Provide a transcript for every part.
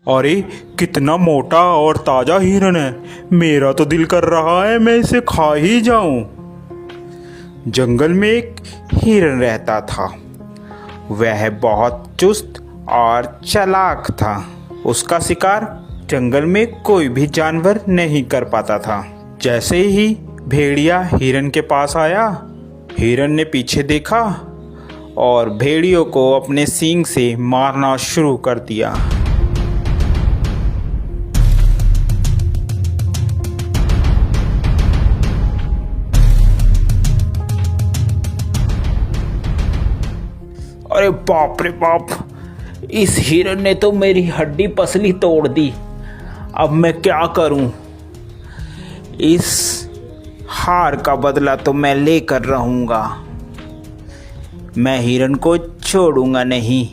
अरे कितना मोटा और ताजा हिरन है। मेरा तो दिल कर रहा है मैं इसे खा ही जाऊं। जंगल में एक हिरन रहता था। वह बहुत चुस्त और चालाक था। उसका शिकार जंगल में कोई भी जानवर नहीं कर पाता था। जैसे ही भेड़िया हिरन के पास आया, हिरन ने पीछे देखा और भेड़ियों को अपने सींग से मारना शुरू कर दिया। अरे बाप रे बाप, इस हिरन ने तो मेरी हड्डी पसली तोड़ दी। अब मैं क्या करूं? इस हार का बदला तो मैं लेकर रहूंगा। मैं हिरन को छोड़ूंगा नहीं,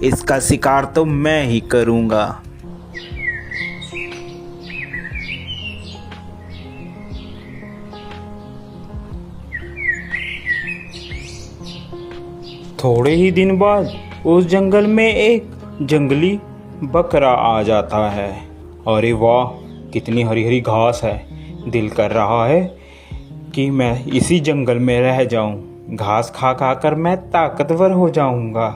इसका शिकार तो मैं ही करूंगा। थोड़े ही दिन बाद उस जंगल में एक जंगली बकरा आ जाता है। अरे वाह, कितनी हरी हरी घास है। दिल कर रहा है कि मैं इसी जंगल में रह जाऊं। घास खा खा कर मैं ताकतवर हो जाऊंगा।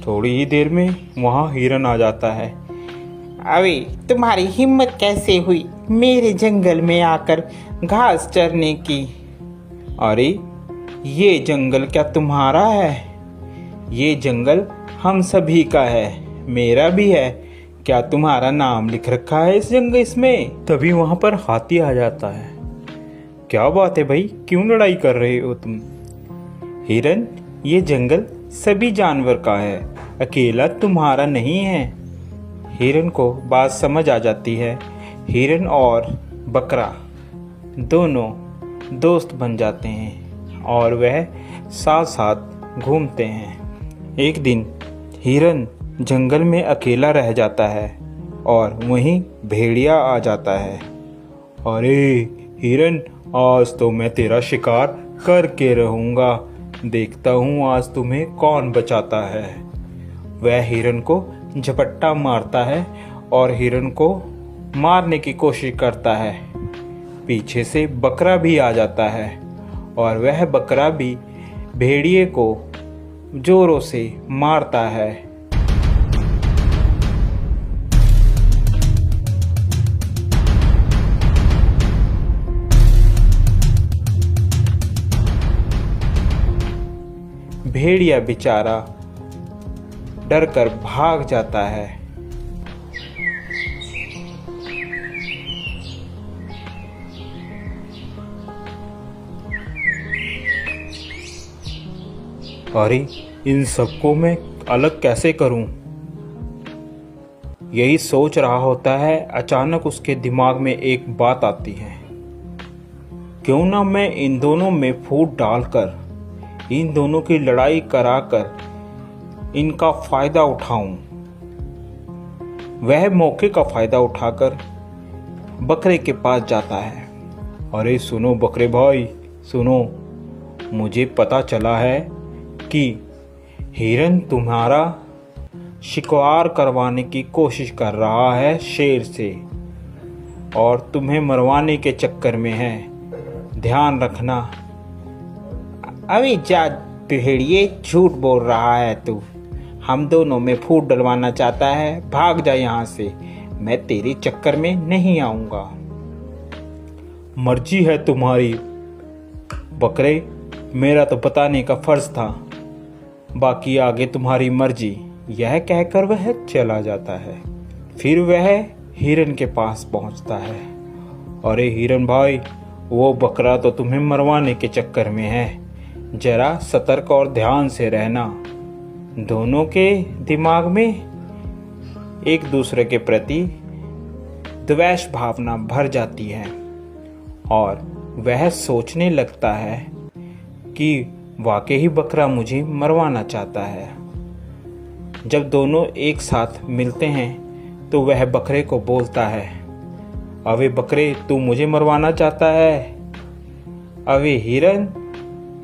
थोड़ी ही देर में वहाँ हिरन आ जाता है। अरे तुम्हारी हिम्मत कैसे हुई मेरे जंगल में आकर घास चरने की? अरे ये जंगल क्या तुम्हारा है? ये जंगल हम सभी का है, मेरा भी है। क्या तुम्हारा नाम लिख रखा है इस जंगल इसमें? तभी वहां पर हाथी आ जाता है। क्या बात है भाई, क्यों लड़ाई कर रहे हो तुम? हिरन, ये जंगल सभी जानवर का है, अकेला तुम्हारा नहीं है। हिरन को बात समझ आ जाती है। हिरन और बकरा दोनों दोस्त बन जाते हैं और वह साथ साथ घूमते हैं। एक दिन हिरन जंगल में अकेला रह जाता है और वहीं भेड़िया आ जाता है। अरे हिरन, आज तो मैं तेरा शिकार करके रहूंगा। देखता हूँ आज तुम्हें कौन बचाता है। वह हिरन को झपट्टा मारता है और हिरन को मारने की कोशिश करता है। पीछे से बकरा भी आ जाता है और वह बकरा भी भेड़िए को जोरों से मारता है। भेड़िया बेचारा डरकर भाग जाता है। अरे इन सबको मैं अलग कैसे करूं? यही सोच रहा होता है, अचानक उसके दिमाग में एक बात आती है। क्यों ना मैं इन दोनों में फूट डालकर इन दोनों की लड़ाई कराकर इनका फायदा उठाऊं। वह मौके का फायदा उठाकर बकरे के पास जाता है। अरे सुनो बकरे भाई, सुनो, मुझे पता चला है कि हिरन तुम्हारा शिकार करवाने की कोशिश कर रहा है शेर से और तुम्हें मरवाने के चक्कर में है। ध्यान रखना। अभी जा भेड़िए, झूठ बोल रहा है तू। हम दोनों में फूट डलवाना चाहता है, भाग जा यहाँ से। मैं तेरे चक्कर में नहीं आऊंगा। मर्जी है तुम्हारी बकरे, मेरा तो बताने का फर्ज था, बाकी आगे तुम्हारी मर्जी। यह कहकर वह चला जाता है। फिर वह हिरन के पास पहुंचता है। अरे हिरन भाई, वो बकरा तो तुम्हें मरवाने के चक्कर में है। जरा सतर्क और ध्यान से रहना। दोनों के दिमाग में एक दूसरे के प्रति द्वेष भावना भर जाती है और वह सोचने लगता है कि वाकई ही बकरा मुझे मरवाना चाहता है। जब दोनों एक साथ मिलते हैं तो वह बकरे को बोलता है, अबे बकरे, तू मुझे मरवाना चाहता है? अबे हिरन,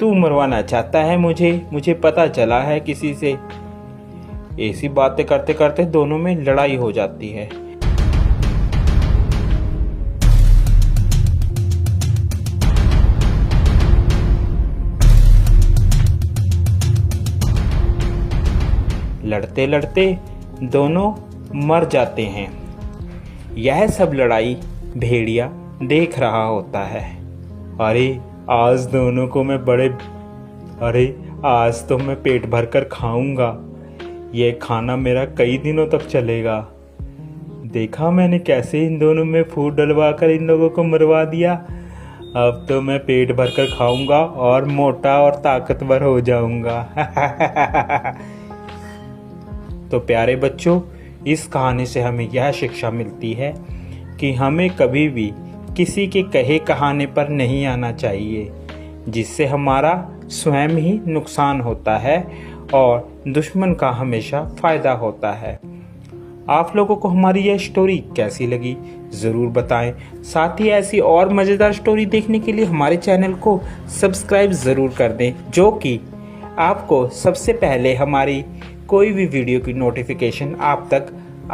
तू मरवाना चाहता है मुझे पता चला है किसी से। ऐसी बातें करते करते दोनों में लड़ाई हो जाती है। लड़ते लड़ते दोनों मर जाते हैं। यह सब लड़ाई भेड़िया देख रहा होता है। अरे आज दोनों को मैं आज तो मैं पेट भरकर खाऊंगा। ये खाना मेरा कई दिनों तक चलेगा। देखा मैंने कैसे इन दोनों में फूट डलवा कर इन लोगों को मरवा दिया। अब तो मैं पेट भरकर खाऊंगा और मोटा और ताकतवर हो जाऊंगा। तो प्यारे बच्चों, इस कहानी से हमें यह शिक्षा मिलती है कि हमें कभी भी किसी के कहे कहाने पर नहीं आना चाहिए, जिससे हमारा स्वयं ही नुकसान होता है और दुश्मन का हमेशा फ़ायदा होता है। आप लोगों को हमारी यह स्टोरी कैसी लगी ज़रूर बताएं। साथ ही ऐसी और मज़ेदार स्टोरी देखने के लिए हमारे चैनल को सब्सक्राइब ज़रूर कर दें, जो कि आपको सबसे पहले हमारी कोई भी वीडियो की नोटिफिकेशन आप तक